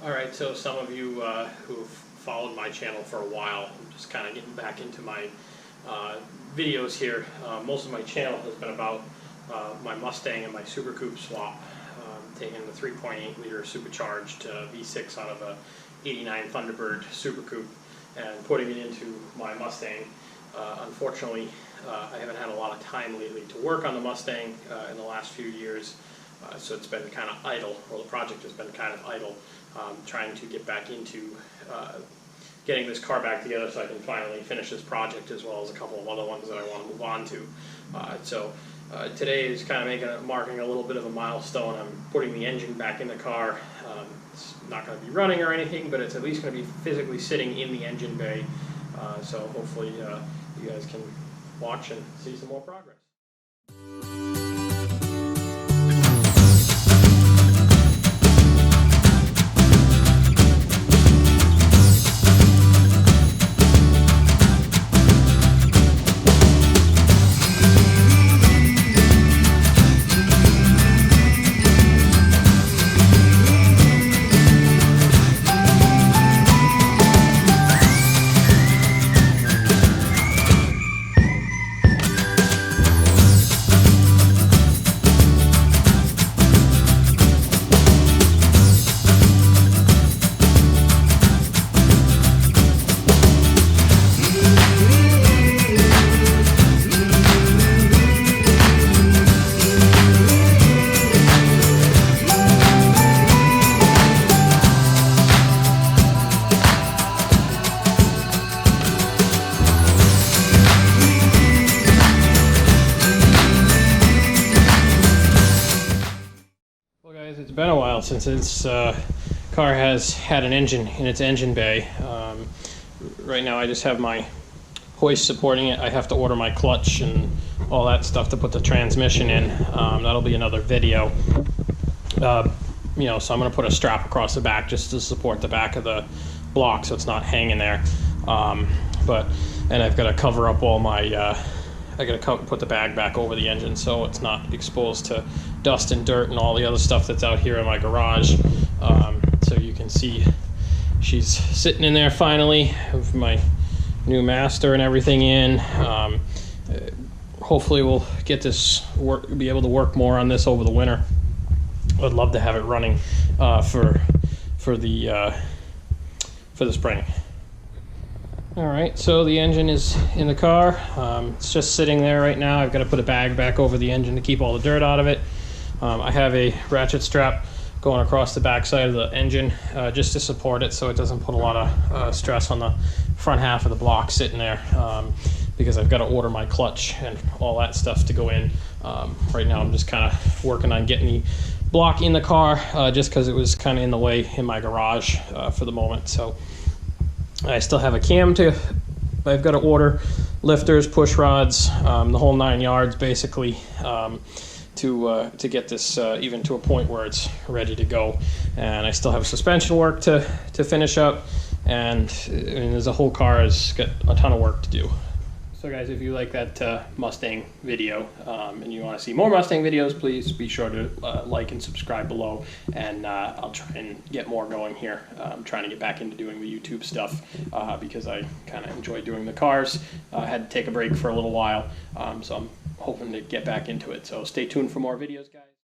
Alright, so some of you who've followed my channel for a while, I'm just kind of getting back into my videos here. Most of my channel has been about my Mustang and my Supercoupe swap, taking the 3.8 liter supercharged V6 out of a 89 Thunderbird Supercoupe and putting it into my Mustang. Unfortunately, I haven't had a lot of time lately to work on the Mustang in the last few years, so it's been kind of idle, or the project has been kind of idle, trying to get back into getting this car back together so I can finally finish this project, as well as a couple of other ones that I want to move on to. Today is kind of marking a little bit of a milestone. I'm putting the engine back in the car. It's not going to be running or anything, but it's at least going to be physically sitting in the engine bay. So hopefully you guys can watch and see some more progress. It's been a while since this car has had an engine in its engine bay. Right now I just have my hoist supporting it. I have to order my clutch and all that stuff to put the transmission in. That'll be another video. So I'm going to put a strap across the back just to support the back of the block so it's not hanging there. And I've got to cover up all my I gotta put the bag back over the engine so it's not exposed to dust and dirt and all the other stuff that's out here in my garage. So you can see she's sitting in there finally with my new master and everything in. Hopefully we'll get this be able to work more on this over the winter. I'd love to have it running for the spring. Alright, so the engine is in the car. It's just sitting there right now. I've got to put a bag back over the engine to keep all the dirt out of it. I have a ratchet strap going across the back side of the engine just to support it so it doesn't put a lot of stress on the front half of the block sitting there, because I've got to order my clutch and all that stuff to go in. Right now I'm just kind of working on getting the block in the car just because it was kind of in the way in my garage for the moment. So I still have a cam I've got to order lifters, push rods, the whole 9 yards basically, to get this even to a point where it's ready to go. And I still have suspension work to finish up, and there's a whole car has got a ton of work to do. So guys, if you like that Mustang video and you want to see more Mustang videos, please be sure to like and subscribe below, and I'll try and get more going here. I'm trying to get back into doing the YouTube stuff because I kind of enjoy doing the cars. I had to take a break for a little while, so I'm hoping to get back into it. So stay tuned for more videos, guys.